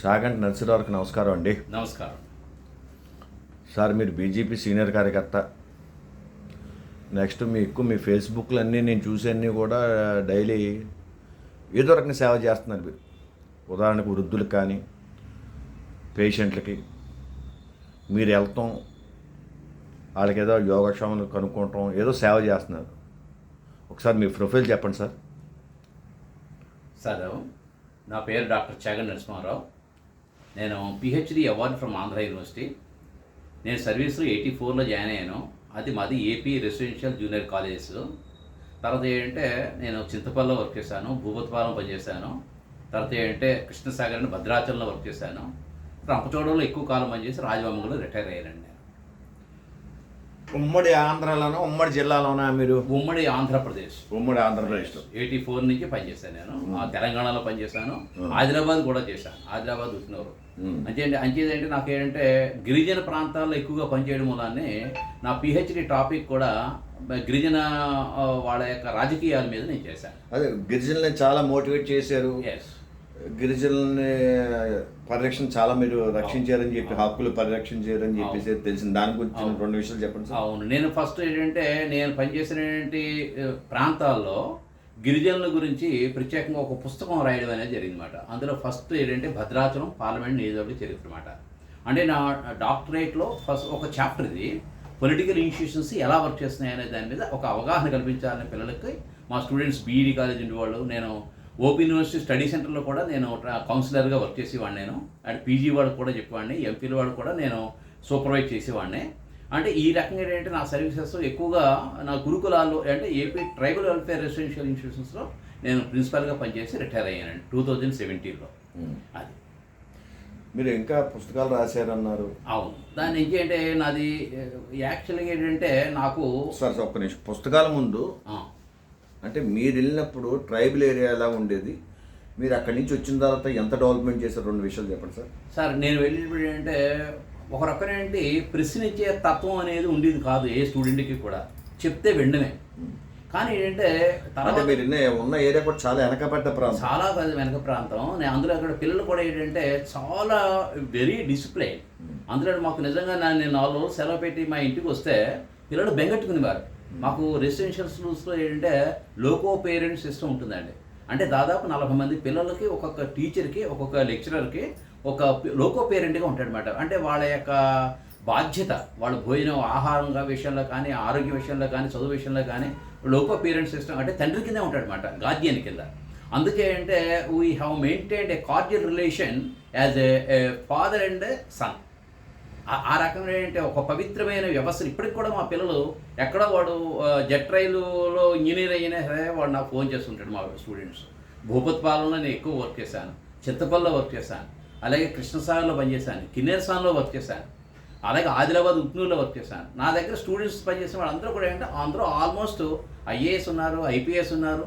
చాగంటి నరసింహారావుకి నమస్కారం అండి. నమస్కారం సార్, మీరు బీజేపీ సీనియర్ కార్యకర్త. నెక్స్ట్ మీ ఫేస్బుక్లు అన్నీ నేను చూసేవన్నీ కూడా డైలీ ఏదో రకంగా సేవ చేస్తున్నారు మీరు. ఉదాహరణకు వృద్ధులకు కానీ పేషెంట్లకి మీరు వెళ్తాం, వాళ్ళకి ఏదో యోగక్షేమాలు కనుక్కోవటం, ఏదో సేవ చేస్తున్నారు. ఒకసారి మీ ప్రొఫైల్ చెప్పండి సార్. సార్, నా పేరు డాక్టర్ చాగంటి నరసింహారావు. నేను PhD award from Andhra university. నేను సర్వీస్లో 84లో జాయిన్ అయ్యాను. అది మాది ఏపీ రెసిడెన్షియల్ జూనియర్ కాలేజెస్. తర్వాత ఏంటంటే నేను చింతపల్లిలో వర్క్ చేశాను, భూపతిపాలెం పనిచేశాను. తర్వాత ఏంటంటే కృష్ణసాగర్ అని భద్రాచలంలో వర్క్ చేశాను. రంపచోడవరంలో ఎక్కువ కాలం పనిచేసి రాజమండ్రిలో రిటైర్ అయ్యానండి. ఉమ్మడి ఆంధ్రాలోనా ఉమ్మడి జిల్లాలోనా మీరు? ఉమ్మడి ఆంధ్రప్రదేశ్. ఉమ్మడి ఆంధ్రప్రదేశ్లో 84 నుంచి పనిచేశాను నేను. తెలంగాణలో పనిచేశాను, ఆదిలాబాద్ కూడా చేశాను. ఆదిలాబాద్ ఉట్టినూరు అంచేదంటే నాకేంటంటే గిరిజన ప్రాంతాల్లో ఎక్కువగా పనిచేయడం వల్లనే నా పిహెచ్డి టాపిక్ కూడా గిరిజన వాళ్ళ యొక్క రాజకీయాల మీద నేను చేశాను. అదే గిరిజనుల్ని చాలా మోటివేట్ చేశారు. గిరిజనుల్ని పరిరక్షణ చాలా మీరు రక్షించారని చెప్పి, హక్కులు పరిరక్షించారని చెప్పేసి తెలిసింది. దాని గురించి 2 విషయాలు చెప్పండి సార్. అవును, నేను ఫస్ట్ ఏంటంటే నేను పనిచేసిన ప్రాంతాల్లో గిరిజనుల గురించి ప్రత్యేకంగా ఒక పుస్తకం రాయడం అనేది జరిగిందన్నమాట. అందులో ఫస్ట్ ఏంటంటే భద్రాచలం పార్లమెంట్ నియోజకవర్గ చరిత్ర అన్నమాట. అంటే నా డాక్టరేట్లో ఫస్ట్ ఒక చాప్టర్ ఇది పొలిటికల్ ఇన్స్టిట్యూషన్స్ ఎలా వర్క్ చేస్తున్నాయి అనే దాని మీద ఒక అవగాహన కల్పించాలని పిల్లలకి. మా స్టూడెంట్స్ బీఈడి కాలేజ్ ఉండేవాళ్ళు. నేను ఓపీ యూనివర్సిటీ స్టడీ సెంటర్లో కూడా నేను కౌన్సిలర్గా వర్క్ చేసేవాడిని. నేను అండ్ పీజీ వాళ్ళకి కూడా చెప్పేవాడిని, ఎంపీల వాళ్ళు కూడా నేను సూపర్వైజ్ చేసేవాడిని. అంటే ఈ రకంగా ఏంటంటే నా సర్వీసెస్ ఎక్కువగా నా గురుకులాల్లో అంటే ఏపీ ట్రైబల్ వెల్ఫేర్ రెసిడెన్షియల్ ఇన్స్టిట్యూషన్స్లో నేను ప్రిన్సిపల్గా పనిచేసి రిటైర్ అయ్యానండి 2017లో. అది మీరు ఇంకా పుస్తకాలు రాశారన్నారు. అవును, దాన్ని ఇంకేంటే నాది యాక్చువల్గా ఏంటంటే నాకు సార్ ఒక్క నిమిషం, పుస్తకాల ముందు అంటే మీరు వెళ్ళినప్పుడు ట్రైబల్ ఏరియా ఎలా ఉండేది, మీరు అక్కడి నుంచి వచ్చిన తర్వాత ఎంత డెవలప్మెంట్ చేశారు, 2 విషయాలు చెప్పండి సార్. సార్, నేను వెళ్ళినప్పుడు ఏంటంటే ఒక రకమైనటువంటి ప్రశ్నించే తత్వం అనేది ఉండేది కాదు ఏ స్టూడెంట్కి కూడా. చెప్తే వినడమే. కానీ ఏంటంటే తర్వాత మీరు ఉన్న ఏరియా కూడా చాలా వెనకబడ్డ ప్రాంతం, చాలా వెనక ప్రాంతం. నేను అందులో అక్కడ పిల్లలు కూడా ఏంటంటే చాలా వెరీ డిసిప్లైన్. అందులో మాకు నిజంగా నేను 4 రోజులు సెలవు పెట్టి మా ఇంటికి వస్తే పిల్లలు బెంగట్టుకునేవారు. మాకు రెసిడెన్షియల్ స్కూల్స్లో ఏంటంటే లోకో పేరెంట్ సిస్టమ్ ఉంటుందండి. అంటే దాదాపు 40 మంది పిల్లలకి ఒక్కొక్క టీచర్కి ఒక్కొక్క లెక్చరర్కి ఒక లోకో పేరెంట్గా ఉంటాడనమాట. అంటే వాళ్ళ యొక్క బాధ్యత, వాళ్ళ భోజనం ఆహారంగా విషయంలో కానీ, ఆరోగ్య విషయంలో కానీ, చదువు విషయంలో కానీ లోకో పేరెంట్ సిస్టమ్ అంటే తండ్రి కిందే ఉంటాడనమాట, గార్డియన్ కింద. అందుకే అంటే we have maintained a cordial relation as a father and son. ఆ రకంగా ఏంటంటే ఒక పవిత్రమైన వ్యవస్థలు ఇప్పటికి కూడా మా పిల్లలు ఎక్కడో వాడు జెట్ రైలులో ఇంజనీర్ అయినా సరే వాడు నాకు ఫోన్ చేస్తుంటాడు. మా స్టూడెంట్స్ భూపతిపాలెంలో నేను ఎక్కువ వర్క్ చేశాను, చింతపల్లిలో వర్క్ చేశాను, అలాగే కృష్ణసాగర్లో పనిచేశాను, కిన్నెరసాన్లో వర్క్ చేశాను, అలాగే ఆదిలాబాద్ ఉట్నూరులో వర్క్ చేశాను. నా దగ్గర స్టూడెంట్స్ పనిచేసిన వాళ్ళందరూ కూడా ఏంటంటే అందరూ ఆల్మోస్ట్ ఐఏఎస్ ఉన్నారు, ఐపీఎస్ ఉన్నారు,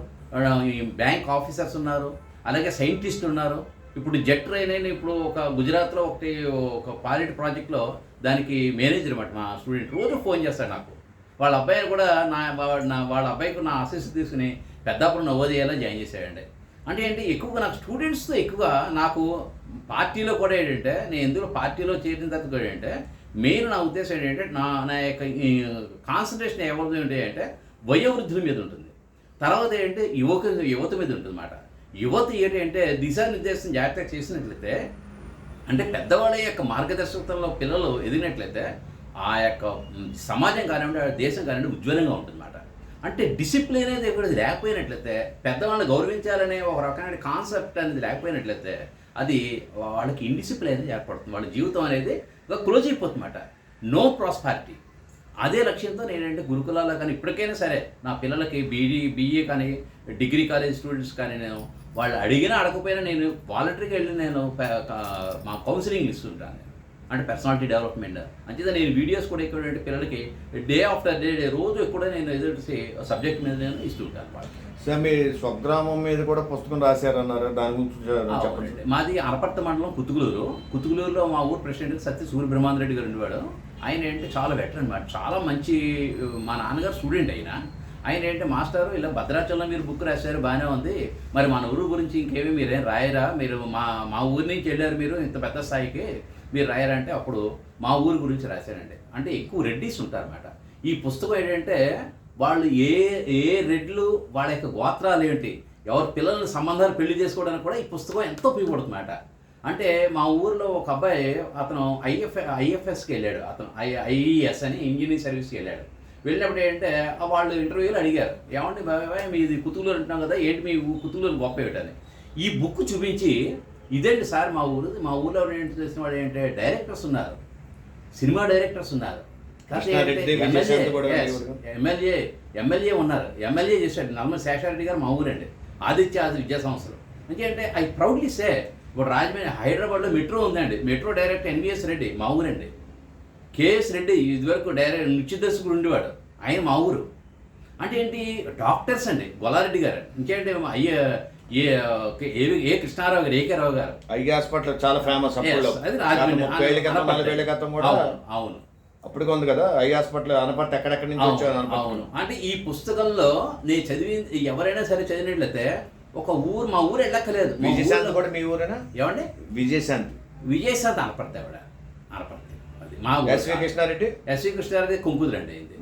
బ్యాంక్ ఆఫీసర్స్ ఉన్నారు, అలాగే సైంటిస్టులు ఉన్నారు. ఇప్పుడు జెట్ ట్రైన్ అయినా ఇప్పుడు ఒక గుజరాత్లో ఒక పైలట్ ప్రాజెక్ట్లో దానికి మేనేజర్ అన్నమాట మా స్టూడెంట్. రోజు ఫోన్ చేస్తాడు నాకు. వాళ్ళ అబ్బాయిని కూడా వాళ్ళ అబ్బాయికి నా అసిస్ట్ తీసుకుని పెద్దాపురం నవోదయాలో జాయిన్ చేశాడండి. అంటే ఏంటి ఎక్కువగా నాకు స్టూడెంట్స్తో ఎక్కువగా నాకు పార్టీలో కూడా ఏంటంటే నేను ఎందులో పార్టీలో చేరిన తర్వాత కూడా ఏంటంటే మెయిన్ నా ఉద్దేశం ఏంటంటే నా యొక్క కాన్సన్ట్రేషన్ ఎవరిది ఏంటంటే వయోవృద్ధుల మీద ఉంటుంది. తర్వాత ఏంటంటే యువత మీద ఉంటుంది అన్నమాట. యువత ఏంటంటే దిశానిర్దేశం జాగ్రత్తగా చేసినట్లయితే అంటే పెద్దవాళ్ళ యొక్క మార్గదర్శకత్వంలో పిల్లలు ఎదిగినట్లయితే ఆ యొక్క సమాజం కానివ్వండి, దేశం కానివ్వండి ఉజ్వలంగా ఉంటుందన్నమాట. అంటే డిసిప్లిన్ అనేది ఎక్కడ లేకపోయినట్లయితే, పెద్దవాళ్ళని గౌరవించాలనే ఒక రకమైన కాన్సెప్ట్ అనేది లేకపోయినట్లయితే అది వాళ్ళకి ఇండిసిప్లిన్ అనేది ఏర్పడుతుంది. వాళ్ళ జీవితం అనేది క్లోజ్ అయిపోతుందన్నమాట. No prosperity. అదే లక్ష్యంతో నేనంటే గురుకులాల్లో కానీ ఇప్పటికైనా సరే నా పిల్లలకి బీఏ కానీ డిగ్రీ కాలేజ్ స్టూడెంట్స్ కానీ నేను వాళ్ళు అడిగినా అడగకపోయినా నేను వాలంటరీగా వెళ్ళి నేను మా కౌన్సిలింగ్ ఇస్తుంటాను. అంటే పర్సనాలిటీ డెవలప్మెంట్ అంచేత నేను వీడియోస్ కూడా ఎక్కువ పిల్లలకి డే ఆఫ్టర్ డే రోజు ఎక్కువ నేను ఎదుటి సబ్జెక్ట్ మీద నేను ఇస్తుంటాను వాళ్ళకి. సార్, మీ స్వగ్రామం మీద కూడా పుస్తకం రాశారన్నారు, దాని గురించి చెప్పండి. మాది అనపర్తి మండలం కుతుగులూరులో మా ఊరు ప్రెసిడెంట్ సత్య సూర్య బ్రహ్మాందరెడ్డి గారు ఉండేవాడు. ఆయన ఏంటంటే చాలా వెటరన్ అన్నమాట, చాలా మంచి. మా నాన్నగారు స్టూడెంట్ అయినా ఆయన ఏంటి మాస్టారు ఇలా భద్రాచలంలో మీరు బుక్ రాశారు బాగానే ఉంది, మరి మన ఊరు గురించి ఇంకేమీ మీరేం రాయరా, మీరు మా ఊరి నుంచి వెళ్ళారు మీరు ఇంత పెద్ద స్థాయికి, మీరు రాయరా అంటే అప్పుడు మా ఊరి గురించి రాశానండి. అంటే ఎక్కువ రెడ్డిస్ ఉంటారన్నమాట. ఈ పుస్తకం ఏంటంటే వాళ్ళు ఏ రెడ్లు వాళ్ళ యొక్క గోత్రాలు ఏంటి, ఎవరి పిల్లల్ని సంబంధాలు పెళ్లి చేసుకోవడానికి కూడా ఈ పుస్తకం ఎంతో ఉపయోగపడుతుందన్నమాట. అంటే మా ఊరిలో ఒక అబ్బాయి అతను ఐఎఫ్ఎస్కి వెళ్ళాడు, అతను ఐఈఎస్ అని ఇంజనీరింగ్ సర్వీస్కి వెళ్ళాడు. వెళ్ళినప్పుడు ఏంటంటే వాళ్ళు ఇంటర్వ్యూలో అడిగారు, ఏమంటే బాబాయ్ మీది కుతులూరు అంటున్నాం కదా, ఏంటి మీ కుతులూరు గొప్ప ఏమిటని. ఈ బుక్ చూపించి ఇదేంటి సార్ మా ఊరిలో ఏంటి చేసిన వాడు ఏంటంటే డైరెక్టర్స్ ఉన్నారు, సినిమా డైరెక్టర్స్ ఉన్నారు, ఎమ్మెల్యే ఉన్నారు, ఎమ్మెల్యే చేశాడు నల్లమల శేషారెడ్డి గారు మా ఊరండి, ఆదిత్య విద్యా సంస్థలు. ఎందుకంటే ఐ ప్రౌడ్లీ సే ఇప్పుడు రాజమండ్రి హైదరాబాద్లో మెట్రో ఉందండి, మెట్రో డైరెక్టర్ ఎన్విఎస్ రెడ్డి మా ఊరండి, కేఎస్ రెడ్డి ఇదివరకు డైరెక్ట్ నృత్య దర్శకుడు ఉండేవాడు, ఆయన మా ఊరు. అంటే ఏంటి డాక్టర్స్ అండి, గొల్లారెడ్డి గారు, ఇంకేంటి ఏ కృష్ణారావు గారు, ఏకే రావు గారు, ఐ హాస్పిటల్ చాలా ఫేమస్. అవును అప్పుడు ఉంది కదా ఐ హాస్పిటల్ అనపర్తి, ఎక్కడెక్కడి నుంచి వచ్చారు. అవును. అంటే ఈ పుస్తకంలో నేను ఎవరైనా సరే చదివినట్లయితే ఒక ఊరు, మా ఊరు వెళ్ళక్కలేదు. విజయశాంతి కూడా మీ ఊరేనా? ఏమండి విజయశాంతి అనపర్తి ఆవిడ, అనపర్తి. అది మా ఎస్వి కృష్ణారెడ్డి కుంకుదురండి ఇది.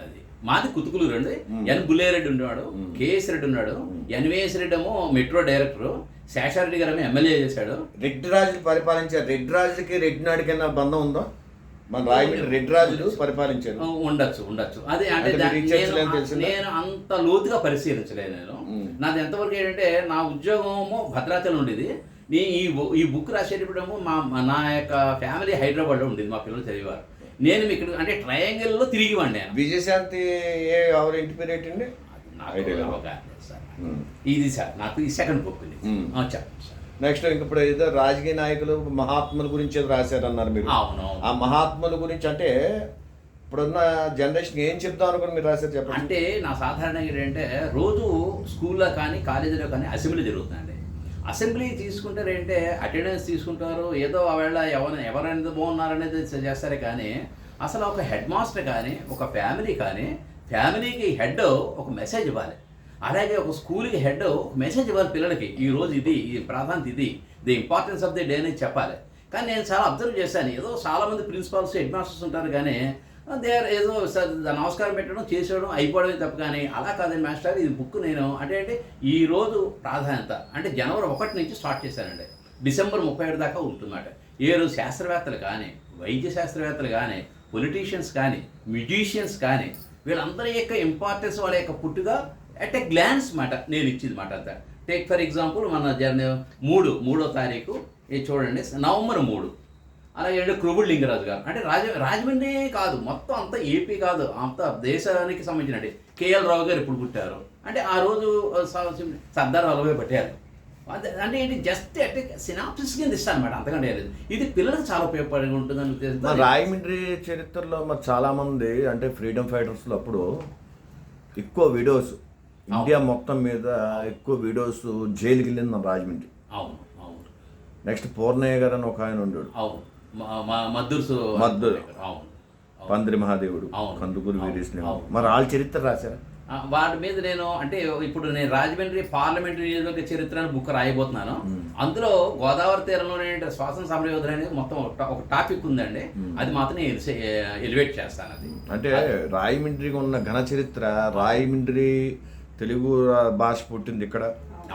అది మాది కుతుకులూరు అండి. ఎన్ బుల్లేరెడ్డి ఉండేవాడు, కేఎస్ రెడ్డి ఉన్నాడు, ఎన్విఎస్ రెడ్డి ఏమో మెట్రో డైరెక్టర్, శేషారెడ్డి గారు ఏమో ఎమ్మెల్యే చేశాడు. రెడ్డి రాజులు పరిపాలించారు. రెడ్డి రాజులకి రెడ్డి నాడికైనా బంధం ఉందో? మన రాయమండ్రి రెడ్డి రాజులు పరిపాలించారు. ఉండొచ్చు. అదే అంటే నేను అంత లోతుగా పరిశీలించలేదు. నేను నాది ఎంతవరకు ఏంటంటే నా ఉద్యోగము భద్రాచలం ఉండేది. ఈ బుక్ రాసేటప్పుడేమో నా యొక్క ఫ్యామిలీ హైదరాబాద్లో ఉండేది, మా పిల్లలు చదివారు. నేను ఇక్కడ అంటే ట్రయాంగిల్లో తిరిగివాడిని నేను. విజయశాంతి ఎవరు ఇంటి పేరు ఏంటండి? ఇది సార్ నాకు ఈ సెకండ్ బుక్ చెప్పండి. నెక్స్ట్ ఇప్పుడు ఏదో రాజకీయ నాయకులు మహాత్ముల గురించి ఏదో రాశారన్నారు మీరు. ఆ మహాత్ముల గురించి అంటే ఇప్పుడున్న జనరేషన్ ఏం చెప్తాం అనుకుని మీరు రాశారు చెప్పండి. అంటే నా సాధారణంగా ఏంటంటే రోజు స్కూల్లో కానీ కాలేజీలో కానీ అసెంబ్లీ జరుగుతుందండి. అసెంబ్లీ తీసుకుంటారంటే అటెండెన్స్ తీసుకుంటారు, ఏదో ఆవేళ ఎవరైనా బాగున్నారనేది చేస్తారు. కానీ అసలు ఒక హెడ్ మాస్టర్ కానీ ఒక ఫ్యామిలీ కానీ ఫ్యామిలీకి హెడ్ ఒక మెసేజ్ ఇవ్వాలి, అలాగే ఒక స్కూల్కి హెడ్ ఒక మెసేజ్ ఇవ్వాలి పిల్లలకి, ఈరోజు ఇది ప్రాధాన్యత, ఇది the importance of the day అనేది చెప్పాలి. కానీ నేను చాలా అబ్జర్వ్ చేశాను, ఏదో చాలామంది ప్రిన్సిపాల్స్ హెడ్ మాస్టర్స్ ఉంటారు కానీ ఏదో నమస్కారం పెట్టడం చేసేయడం అయిపోవడమే తప్ప, కానీ అలా కాదండి మాస్టర్, ఇది బుక్ నేను అంటే ఈరోజు ప్రాధాన్యత అంటే జనవరి 1 నుంచి స్టార్ట్ చేశానండి, డిసెంబర్ 31 దాకా ఉంటుందన్నమాట. ఏ రోజు శాస్త్రవేత్తలు కానీ వైద్య శాస్త్రవేత్తలు కానీ పొలిటీషియన్స్ కానీ మ్యూజిషియన్స్ కానీ వీళ్ళందరి యొక్క ఇంపార్టెన్స్ వాళ్ళ యొక్క పుట్టుగా అట్ ఎ గ్లాన్స్ మాట నేను ఇచ్చింది మాట అంతా. టేక్ ఫర్ ఎగ్జాంపుల్ మన 3వ తారీఖు ఇది చూడండి, నవంబర్ 3. అలాగే క్రొబుల్ లింగరాజు గారు అంటే రాజమండ్రి కాదు, మొత్తం అంతా ఏపీ కాదు, అంత దేశానికి సంబంధించినట్టు కేఎల్ రావు గారు ఇప్పుడు పుట్టారు. అంటే ఆ రోజు సర్దార్ వల్లభాయ్ పటేల్ అంటే ఏంటి జస్ట్ అంటే సినాప్సిస్ కింద ఇస్తాను అనమాట, అంతకంటే లేదు. ఇది పిల్లలకు చాలా ఉపయోగపడి ఉంటుందని ఉద్దేశంతో. రాయమండ్రి చరిత్రలో మరి చాలామంది అంటే ఫ్రీడమ్ ఫైటర్స్లో అప్పుడు ఎక్కువ వీడియోస్ ఇండియా మొత్తం మీద ఎక్కువ వీడియోస్ జైలుకి వెళ్ళింది మన రాజమండ్రి. అవును. నెక్స్ట్ పూర్ణయ్య గారు అని ఒక ఆయన ఉన్నాడు, మద్దూరు పందిరి మహాదేవుడు, కందుకూరు వీరేశ్వర, మరి వాళ్ళ చరిత్ర రాశారా? వాటి మీద నేను అంటే ఇప్పుడు నేను రాజమండ్రి పార్లమెంటరీ నియోజకవర్గ చరిత్ర అని బుక్ రాయబోతున్నాను. అందులో గోదావరి తీరంలోనే స్వాతంత్ర సమరయోధులు అనేది మొత్తం ఒక టాపిక్ ఉందండి, అది మాత్రం నేను ఎలివేట్ చేస్తాను. అది అంటే రాయమండ్రికి ఉన్న ఘన చరిత్ర, రాయమండ్రి తెలుగు భాష పుట్టింది ఇక్కడ.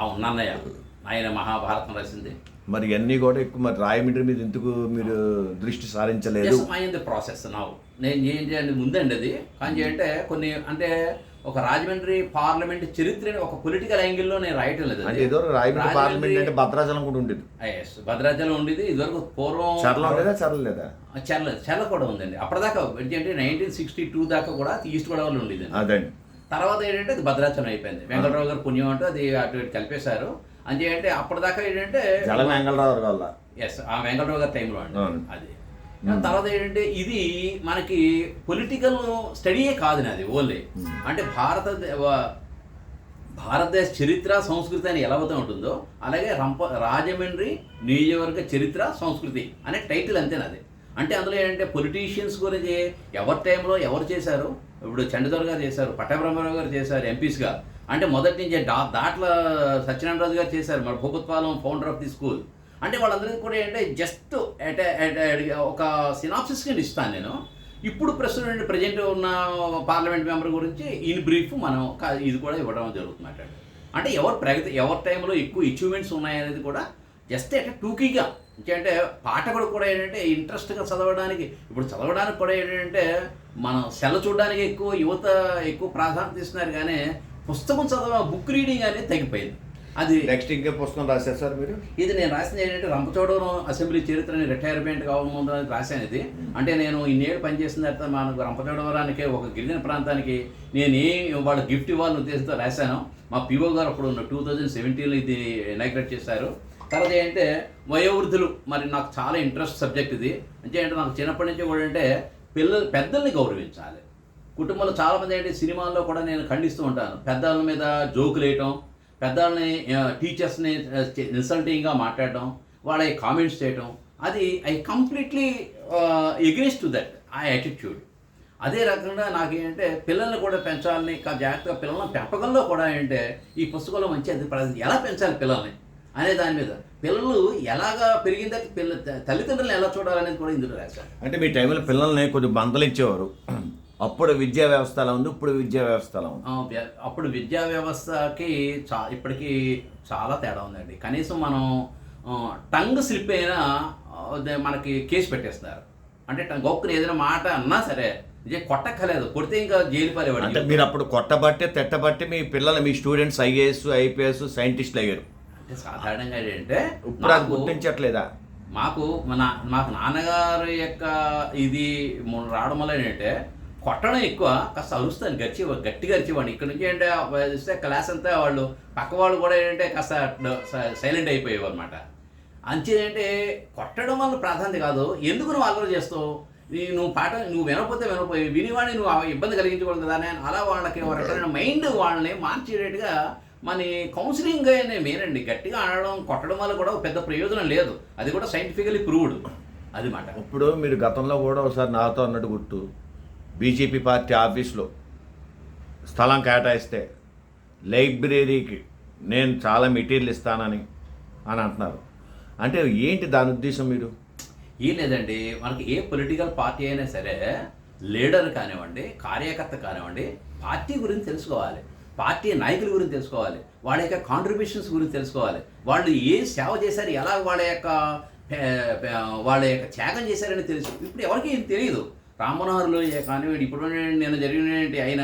అవును, నన్నయ్య ఆయన మహాభారతం రాసింది. మరి ఇవన్నీ కూడా ఎక్కువ మరి రాయమండ్రి మీద ఎందుకు మీరు దృష్టి సారించలేదు? అయింది ప్రాసెస్ నేను ఏం చేయండి ముందండి అది. కానీ అంటే కొన్ని అంటే ఒక రాజమండ్రి పార్లమెంట్ చరిత్రని ఒక పొలిటికల్ యాంగిల్లో నేను రాయటం లేదు. అంటే ఏదో రాయమండ్రి పార్లమెంట్ అంటే భద్రాచలం కూడా ఉండేది. భద్రాచలం ఉండేది ఇదివరకు పూర్వం. చెర్ల కూడా ఉందండి అప్పటిదాకా. అంటే 1962 దాకా కూడా ఈస్ట్ గోదావరిలో ఉండేది. అదండి. తర్వాత ఏంటంటే అది భద్రాచలం అయిపోయింది. వెంకటరావు గారు పుణ్యం అంటూ అది అటు ఇటు కలిపేశారు. అంటే అప్పటిదాకా ఏంటంటే ఆ వెంకటరావు గారి టైంలో అండి అది. తర్వాత ఏంటంటే ఇది మనకి పొలిటికల్ స్టడీయే కాదు నాది ఓన్లీ. అంటే భారతదేశ చరిత్ర సంస్కృతి అని ఎలా అవుతూ ఉంటుందో అలాగే రాజమండ్రి నియోజకవర్గ చరిత్ర సంస్కృతి అనే టైటిల్ అంతేనది. అంటే అందులో ఏంటంటే పొలిటీషియన్స్ గురించి ఎవరి టైంలో ఎవరు చేశారు, ఇప్పుడు చండదొర గారు చేశారు, పట్టాభిరామారావు గారు చేశారు ఎంపీస్గా, అంటే మొదటి నుంచే దాట్ల సత్యనారాయణరాజు గారు చేశారు, మరి భూపత్పాలెం ఫౌండర్ ఆఫ్ ది స్కూల్. అంటే వాళ్ళందరికీ కూడా ఏంటంటే జస్ట్ ఒక సినాప్సిస్ కింద ఇస్తాను నేను. ఇప్పుడు ప్రజెంట్ ఉన్న పార్లమెంట్ మెంబర్ గురించి ఇన్ బ్రీఫ్ మనం ఇది కూడా ఇవ్వడం జరుగుతున్నట్టు. అంటే ఎవరి ప్రగతి, ఎవరి టైంలో ఎక్కువ అచీవ్మెంట్స్ ఉన్నాయనేది కూడా జస్ట్ టూకీగా. అంటే పాఠకుడు కూడా ఏంటంటే ఇంట్రెస్ట్గా చదవడానికి, ఇప్పుడు చదవడానికి కూడా ఏంటంటే మనం సెల చూడడానికి యువత ఎక్కువ ప్రాధాన్యత ఇస్తున్నారు, కానీ పుస్తకం బుక్ రీడింగ్ అనేది తగ్గిపోయింది. అది నెక్స్ట్ ఇంకే పుస్తకం రాశారు సార్ మీరు? ఇది నేను రాసింది ఏంటంటే రంపచోడవరం అసెంబ్లీ చరిత్రని రిటైర్మెంట్ కావడం రాశాను ఇది. అంటే నేను ఇన్నేళ్ళు పనిచేసిన తర్వాత మనకు రంపచోడవరానికి ఒక గిరిజన ప్రాంతానికి నేను వాళ్ళ గిఫ్ట్ ఇవ్వాలని ఉద్దేశంతో రాశాను. మా పిఓ గారు అప్పుడు 2017లో ఇది ఇనాగ్రేట్ చేశారు. తర్వాత ఏంటంటే వయోవృద్ధులు, మరి నాకు చాలా ఇంట్రెస్ట్ సబ్జెక్ట్ ఇది. అంటే నాకు చిన్నప్పటి నుంచి కూడా అంటే పెద్దల్ని గౌరవించాలి. కుటుంబంలో చాలామంది ఏంటి సినిమాల్లో కూడా నేను ఖండిస్తూ ఉంటాను, పెద్దల మీద జోకులు వేయటం, పెద్దల్ని టీచర్స్ని ఇన్సల్టింగ్గా మాట్లాడటం, వాళ్ళ కామెంట్స్ చేయటం, అది I completely against to that ఆ యాటిట్యూడ్. అదే రకంగా నాకేంటంటే పిల్లల్ని కూడా పెంచాలని, జాగ్రత్తగా పిల్లల్ని పెంపకంలో కూడా ఏంటంటే ఈ పుస్తకంలో మంచి అది ఎలా పెంచాలి పిల్లల్ని అనే దాని మీద, పిల్లలు ఎలాగా పెరిగిన తర్వాత తల్లిదండ్రులను ఎలా చూడాలనేది కూడా ఇందులో రాశారు. అంటే మీ టైంలో పిల్లల్ని కొద్దిగా బందలించేవారు, అప్పుడు విద్యా వ్యవస్థ ఎలా ఉంది, ఇప్పుడు విద్యా వ్యవస్థ ఎలా ఉంది? అప్పుడు విద్యా వ్యవస్థకి ఇప్పటికీ చాలా తేడా ఉందండి. కనీసం మనం టంగ్ స్లిప్ అయినా మనకి కేసు పెట్టేస్తున్నారు. అంటే గొప్పని ఏదైనా మాట అన్నా సరే కొట్టక్కలేదు, కొడితే ఇంకా జైలు పాలేవాడు. అంటే మీరు అప్పుడు కొట్టబట్టే తెట్టబట్టి మీ పిల్లలు, మీ స్టూడెంట్స్ ఐఏఎస్ ఐపీఎస్ సైంటిస్టులు అయ్యారు. అంటే సాధారణంగా ఏంటంటే ఇప్పుడు అది గుర్తించట్లేదా? మాకు నాన్నగారి యొక్క ఇది రావడం వల్ల ఏంటంటే కొట్టడం ఎక్కువ, కాస్త అరుస్తాను, గట్టిగా అరిచేవాడిని. ఇక్కడ నుంచి ఏంటంటే ఇస్తే క్లాస్ అంతా వాళ్ళు పక్క వాళ్ళు కూడా ఏంటంటే కాస్త సైలెంట్ అయిపోయేవారు అనమాట. అంచేదంటే కొట్టడం వల్ల ప్రాధాన్యత కాదు, ఎందుకు నువ్వు అల్లరి చేస్తావు, నువ్వు వినకపోతే వినివాడిని నువ్వు ఇబ్బంది కలిగించకూడదు కదా అని అలా వాళ్ళకి రకమైన మైండ్ వాళ్ళని మార్చేటట్టుగా మన కౌన్సిలింగ్ మేనండి. గట్టిగా ఆడడం కొట్టడం వల్ల కూడా పెద్ద ప్రయోజనం లేదు, అది కూడా సైంటిఫికలీ ప్రూవ్డ్ అది మాట. ఇప్పుడు మీరు గతంలో కూడా ఒకసారి నాతో అన్నట్టు గుర్తు, బీజేపీ పార్టీ ఆఫీస్లో స్థలం కేటాయిస్తే లైబ్రరీకి నేను చాలా మెటీరియల్ ఇస్తానని అంటున్నారు. అంటే ఏంటి దాని ఉద్దేశం? మీరు ఏం లేదండి, మనకి ఏ పొలిటికల్ పార్టీ అయినా సరే లీడర్ కానివ్వండి, కార్యకర్త కానివ్వండి, పార్టీ గురించి తెలుసుకోవాలి, పార్టీ నాయకుల గురించి తెలుసుకోవాలి, వాళ్ళ యొక్క కాంట్రిబ్యూషన్స్ గురించి తెలుసుకోవాలి, వాళ్ళు ఏ సేవ చేశారు, ఎలా వాళ్ళ యొక్క త్యాగం చేశారని తెలుసు. ఇప్పుడు ఎవరికి ఏం తెలియదు. రామ్మనోహర్లు కానివ్వండి, ఇప్పుడు నేను జరిగిన ఆయన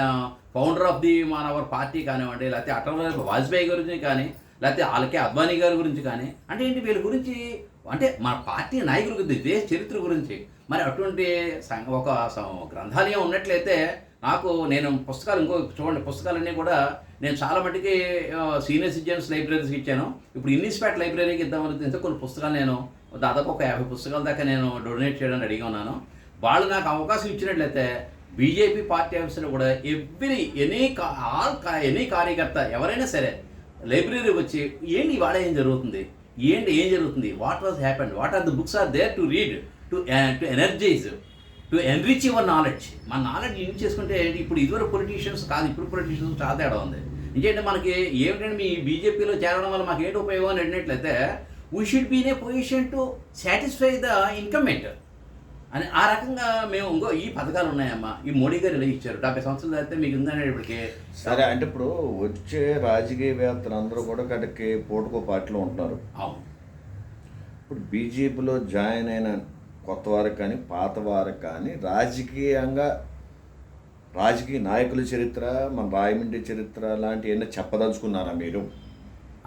founder of the our party కానివ్వండి, లేకపోతే అటల్ వాజ్పేయి గురించి కానీ, లేకపోతే ఆల్కే అద్వానీ గారి గురించి కానీ, అంటే ఏంటి వీళ్ళ గురించి, అంటే మన పార్టీ నాయకుల గురించి, దేశ చరిత్ర గురించి మరి అటువంటి ఒక గ్రంథాలయం ఉన్నట్లయితే నేను పుస్తకాలు చూడండి, పుస్తకాలన్నీ కూడా నేను చాలా మటుకి సీనియర్ సిటిజన్స్ లైబ్రరీస్కి ఇచ్చాను. ఇప్పుడు ఇన్నిస్పేట్ లైబ్రరీకి ఇద్దామని కొన్ని పుస్తకాలు నేను దాదాపు ఒక 50 పుస్తకాల దాకా నేను డొనేట్ చేయడానికి అడిగి ఉన్నాను. వాళ్ళు నాకు అవకాశం ఇచ్చినట్లయితే బీజేపీ పార్టీ ఆఫీసులో కూడా ఎనీ కార్యకర్త ఎవరైనా సరే లైబ్రరీ వచ్చి ఏంటి ఇవాళ ఏం జరుగుతుంది, ఏం జరుగుతుంది, what was happened, what are the books are there to read, to energize, to enrich your knowledge. మన నాలెడ్జ్ యూజ్ చేసుకుంటే ఇప్పుడు ఇదివరకు పొలిటీషియన్స్ కాదు, ఇప్పుడు పొలిటీషియన్స్ చాలా తేడా ఉంది. ఇంకేంటే మనకి ఏమిటంటే మీ బీజేపీలో చేరడం వల్ల మాకు ఏంటి ఉపయోగం అని అడిగినట్లయితే we should be in a position to satisfy the incumbent అని ఆ రకంగా మేము ఈ పథకాలు ఉన్నాయమ్మా, ఈ మోడీ గారు ఇలా ఇచ్చారు, 70 సంవత్సరాలు అయితే మీకు ఉందనేటప్పటికీ సరే. అంటే ఇప్పుడు వచ్చే రాజకీయవేత్తలు అందరూ కూడా కడకి పోటుకో పార్టీలో ఉంటున్నారు. అవును. ఇప్పుడు బీజేపీలో జాయిన్ అయిన కొత్త వారికి కానీ పాత వారికి కానీ రాజకీయ నాయకుల చరిత్ర, మన రాయమండ్రి చరిత్ర లాంటివి ఏమైనా చెప్పదలుచుకున్నారా మీరు?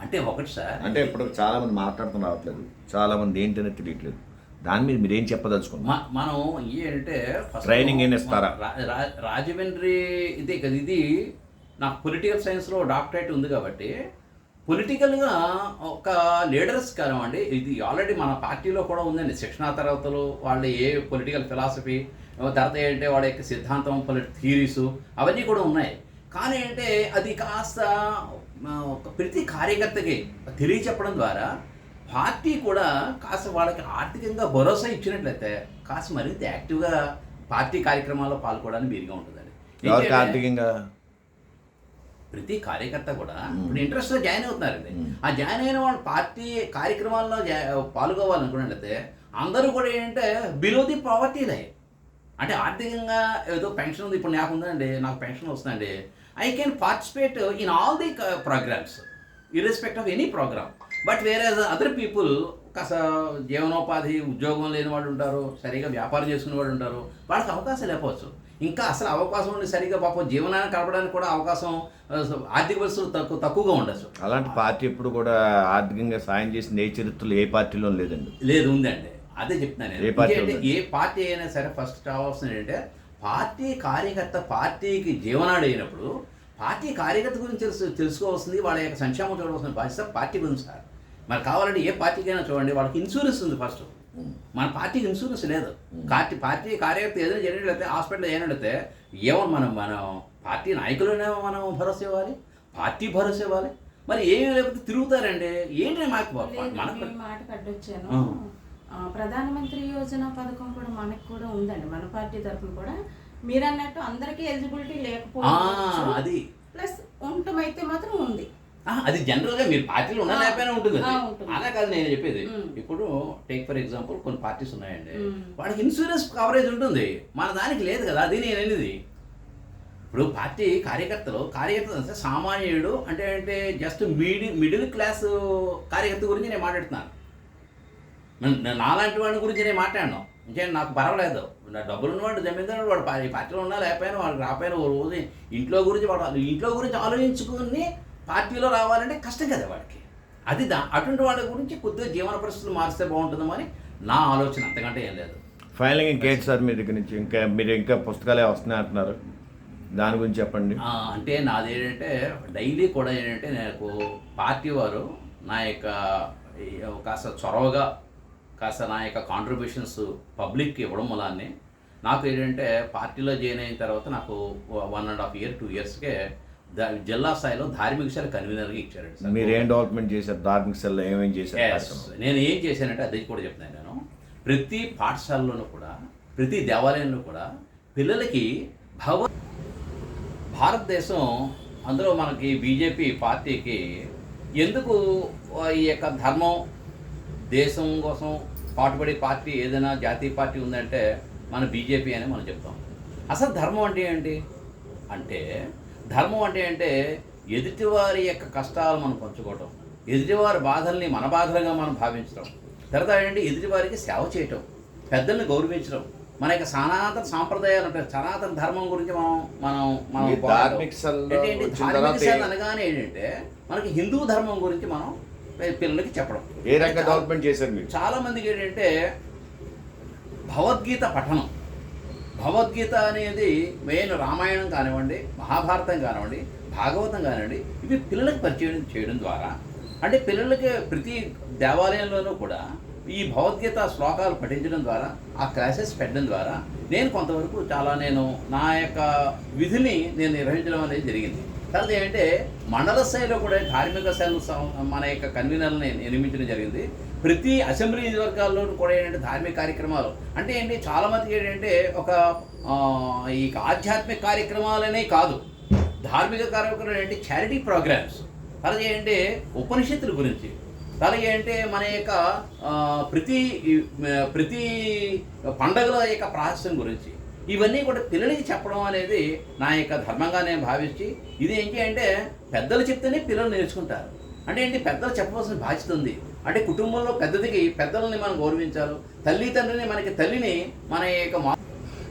అంటే ఒకటి సార్, అంటే ఇప్పుడు చాలామంది మాట్లాడుతూ రావట్లేదు, చాలామంది ఏంటనే తెలియట్లేదు, దాని మీద మీరు ఏం చెప్పదలుచుకున్నారు? మనం ఏంటంటే ట్రైనింగ్ ఏం ఇస్తారా? రాజమండ్రి ఇది నాకు పొలిటికల్ సైన్స్లో డాక్టరేట్ ఉంది కాబట్టి పొలిటికల్గా ఒక లీడర్స్ కానివ్వండి, ఇది ఆల్రెడీ మన పార్టీలో కూడా ఉందండి, శిక్షణా తరగతులు, వాళ్ళ ఏ పొలిటికల్ ఫిలాసఫీ, తర్వాత ఏంటంటే వాళ్ళ యొక్క సిద్ధాంతం, థియరీసు అవన్నీ కూడా ఉన్నాయి. కానీ అంటే అది కాస్త ప్రతి కార్యకర్తకి తెలియచెప్పడం ద్వారా పార్టీ కూడా కాస్త వాళ్ళకి ఆర్థికంగా భరోసా ఇచ్చినట్లయితే కాస్త మరింత యాక్టివ్గా పార్టీ కార్యక్రమాల్లో పాల్గొనడానికి వీలుగా ఉంటుందండి. ఎవరికి ఏంటంటే ఆర్థికంగా? ప్రతి కార్యకర్త కూడా ఇప్పుడు ఇంట్రెస్ట్లో జాయిన్ అవుతున్నారండి. ఆ జాయిన్ అయిన వాళ్ళు పార్టీ కార్యక్రమాల్లో పాల్గొవాలనుకున్నట్లయితే అందరూ కూడా ఏంటంటే బిలో ది పావర్టీ లైన్, అంటే ఆర్థికంగా ఏదో పెన్షన్ ఉంది, ఇప్పుడు నాకు ఉందండి, నాకు పెన్షన్ వస్తుందండి, I can participate in all the programmes irrespective of any programme. But వేరే అదర్ పీపుల్ కాస్త జీవనోపాధి ఉద్యోగం లేని వాళ్ళు ఉంటారు, సరిగా వ్యాపారం చేసుకునే వాళ్ళు ఉంటారు, వాళ్ళకి అవకాశం లేకపోవచ్చు. ఇంకా అసలు అవకాశం ఉండి సరిగా పాపం జీవనాన్ని గడపడానికి కూడా అవకాశం ఆర్థిక పరిస్థితులు తక్కువగా ఉండొచ్చు. అలాంటి పార్టీ ఎప్పుడు కూడా ఆర్థికంగా సాయం చేసిన ఏ చరిత్రలో ఏ పార్టీలో లేదండి. లేదు, ఉందండి. అదే చెప్తున్నాను నేను. ఏ పార్టీ ఎందుకంటే ఏ పార్టీ అయినా సరే ఫస్ట్ కావాల్సింది ఏంటంటే పార్టీ కార్యకర్త పార్టీకి జీవనాడు అయినప్పుడు పార్టీ కార్యకర్త గురించి తెలుసుకోవాల్సింది, వాళ్ళ యొక్క సంక్షేమం చూడవలసిన బాధ్యత పార్టీ గురించి సార్. మరి కావాలంటే ఏ పార్టీకైనా చూడండి, వాళ్ళకి ఇన్సూరెన్స్ ఉంది ఫస్ట్. మన పార్టీకి ఇన్సూరెన్స్ లేదు. పార్టీ కార్యకర్త ఏదైనా జరిగినట్లయితే, హాస్పిటల్ అయినట్లయితే ఏమో మనం పార్టీ నాయకులనేమో మనం భరోసా ఇవ్వాలి, పార్టీ భరోసా ఇవ్వాలి. మరి ఏమీ లేకపోతే తిరుగుతారండి. ఏంటి మనకు మాట కట్టొచ్చాను. ప్రధానమంత్రి యోజన పథకం కూడా మనకు కూడా ఉందండి, మన పార్టీ తరఫున కూడా. మీరు అన్నట్టు అందరికీ ఎలిజిబిలిటీ లేకపోవచ్చు, అది ప్లస్ ఉండటమైతే మాత్రం ఉంది. అది జనరల్గా మీరు పార్టీలో ఉండలేకపోయినా ఉంటుంది. అలా కాదు నేను చెప్పేది. ఇప్పుడు టేక్ ఫర్ ఎగ్జాంపుల్ కొన్ని పార్టీస్ ఉన్నాయండి, వాళ్ళకి ఇన్సూరెన్స్ కవరేజ్ ఉంటుంది, మన దానికి లేదు కదా. అది నేను అనేది ఇప్పుడు పార్టీ కార్యకర్త అంటే సామాన్యుడు అంటే జస్ట్ మిడిల్ క్లాస్ కార్యకర్త గురించి నేను మాట్లాడుతున్నాను. నాలాంటి వాడి గురించి నేను మాట్లాడను. ఇంకేం నాకు పర్వాలేదు, నా డబ్బులు ఉన్నవాడు జమీందారు వాడు పార్టీలో ఉన్నా లేకపోయినా వాడు రాకపోయినా ఓ రోజు ఇంట్లో గురించి ఆలోచించుకుని పార్టీలో రావాలంటే కష్టం కదా వాడికి. అది అటువంటి వాళ్ళ గురించి కొద్దిగా జీవన పరిస్థితులు మారిస్తే బాగుంటుందని నా ఆలోచన, అంతకంటే ఏం లేదు. ఫైనల్గా ఇంకేంటి సార్ మీ దగ్గర నుంచి? మీరు ఇంకా పుస్తకాలే వస్తున్నాయి అంటున్నారు, దాని గురించి చెప్పండి. అంటే నాది ఏంటంటే డైలీ కూడా ఏంటంటే నాకు పార్టీ వారు నా యొక్క కాస్త చొరవగా కాస్త నా యొక్క కాంట్రిబ్యూషన్స్ పబ్లిక్కి ఇవ్వడం వల్లనే నాకు ఏంటంటే పార్టీలో జాయిన్ అయిన తర్వాత నాకు 1.5 year 2 yearsకే జిల్లా స్థాయిలో ధార్మిక శాల కన్వీనర్గా ఇచ్చారండి సార్. మీరు ఏం డెవలప్మెంట్ చేశారు ధార్మిక శాలలో? ఏమేమి చేశారు? నేను ఏం చేశానంటే అది కూడా చెప్తున్నాను. నేను ప్రతి పాఠశాలలోనూ కూడా, ప్రతి దేవాలయంలో కూడా పిల్లలకి భారతదేశం అందులో మనకి బీజేపీ పార్టీకి ఎందుకు ఈ యొక్క ధర్మం దేశం కోసం పాటుపడే పార్టీ ఏదైనా జాతీయ పార్టీ ఉందంటే మన బీజేపీ అని మనం చెప్తాం. అసలు ధర్మం అంటే ఏంటి అంటే, ధర్మం అంటే ఎదుటివారి యొక్క కష్టాలు మనం పంచుకోవటం, ఎదుటివారి బాధల్ని మన బాధలుగా మనం భావించడం, తర్వాత ఏంటంటే ఎదుటివారికి సేవ చేయటం, పెద్దల్ని గౌరవించడం, మన యొక్క సనాతన సాంప్రదాయాలు ఉంటాయి. సనాతన ధర్మం గురించి మనం ధార్మిక శాల అనగానే ఏంటంటే మనకి హిందూ ధర్మం గురించి మనం పిల్లలకి చెప్పడం. ఏ రకంగా డెవలప్మెంట్ చేశారు మీరు? చాలా మందికి ఏంటంటే భగవద్గీత పఠనం, భగవద్గీత అనేది మెయిన్ రామాయణం కానివ్వండి, మహాభారతం కానివ్వండి, భాగవతం కానివ్వండి, ఇవి పిల్లలకు పరిచయం చేయడం ద్వారా, అంటే పిల్లలకి ప్రతి దేవాలయంలోనూ కూడా ఈ భగవద్గీత శ్లోకాలు పఠించడం ద్వారా, ఆ క్లాసెస్ పెట్టడం ద్వారా నేను కొంతవరకు నేను నా యొక్క విధిని నేను నిర్వహించడం అనేది జరిగింది. తర్వాత ఏంటంటే మండల స్థాయిలో కూడా ధార్మిక సెల్ మన యొక్క కన్వీనర్ని నిర్మించడం జరిగింది. ప్రతి అసెంబ్లీ నియోజకవర్గాల్లో కూడా ఏంటంటే ధార్మిక కార్యక్రమాలు అంటే ఏంటి, చాలామందికి ఏంటంటే ఒక ఈ ఆధ్యాత్మిక కార్యక్రమాలనే కాదు, ధార్మిక కార్యక్రమాలు ఏంటి చారిటీ ప్రోగ్రామ్స్, అలాగే ఏంటంటే ఉపనిషత్తుల గురించి, అలాగే అంటే మన యొక్క ప్రతి పండగల యొక్క ప్రాశస్యం గురించి, ఇవన్నీ కూడా పిల్లలకి చెప్పడం అనేది నా యొక్క ధర్మంగా నేను భావించి, ఇది ఏంటి అంటే పెద్దలు చెప్తేనే పిల్లలు నేర్చుకుంటారు. అంటే ఏంటి, పెద్దలు చెప్పవలసిన బాధ్యత ఉంది. అంటే కుటుంబంలో పెద్దదికి పెద్దలని మనం గౌరవించాలి, తల్లిదండ్రిని మనకి తల్లిని మన యొక్క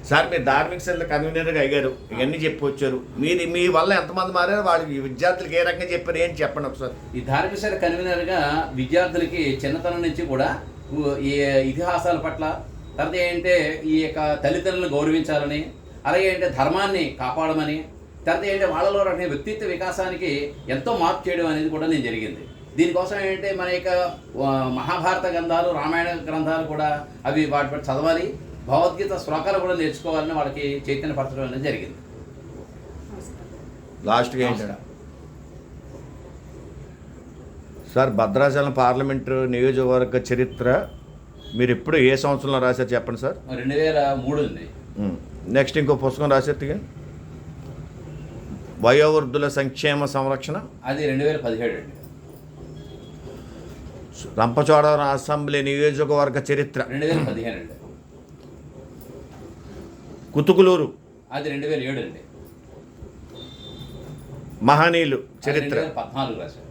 సార్ మీరు ధార్మిక శాల కన్వీనర్గా అయ్యారు, ఇవన్నీ చెప్పొచ్చారు. మీ వల్ల ఎంతమంది మారారు, వాళ్ళకి విద్యార్థులకి ఏ రకంగా చెప్పారు ఏంటి చెప్పండి ఒకసారి. ఈ ధార్మిక శాల కన్వీనర్గా విద్యార్థులకి చిన్నతనం నుంచి కూడా ఈ ఇతిహాసాల పట్ల, తర్వాత ఏంటంటే ఈ యొక్క తల్లిదండ్రులను గౌరవించాలని, అలాగే ఏంటంటే ధర్మాన్ని కాపాడమని, తర్వాత ఏంటంటే వాళ్ళలో రకమైన వ్యక్తిత్వ వికాసానికి ఎంతో మార్పు చేయడం అనేది కూడా నేను జరిగింది. దీనికోసం ఏంటంటే మన యొక్క మహాభారత గ్రంథాలు, రామాయణ గ్రంథాలు కూడా అవి వాటి చదవాలి, భగవద్గీత శ్లోకాలు కూడా నేర్చుకోవాలని వాళ్ళకి చైతన్యపరచడం అనేది జరిగింది. లాస్ట్గా ఏంటంటే సార్ భద్రాచలం పార్లమెంటు నియోజకవర్గ చరిత్ర మీరు ఎప్పుడు ఏ సంవత్సరంలో రాశారు చెప్పండి సార్. 2003 ఉంది. నెక్స్ట్ ఇంకో పుస్తకం రాశారు వయోవృద్ధుల సంక్షేమ సంరక్షణ, అది 2017 అండి. రంపచోడవరం అసెంబ్లీ నియోజకవర్గ చరిత్ర 2015 అండి. కుతుకులూరు అది 2007 అండి. మహనీయులు చరిత్ర 2014 రాశారు.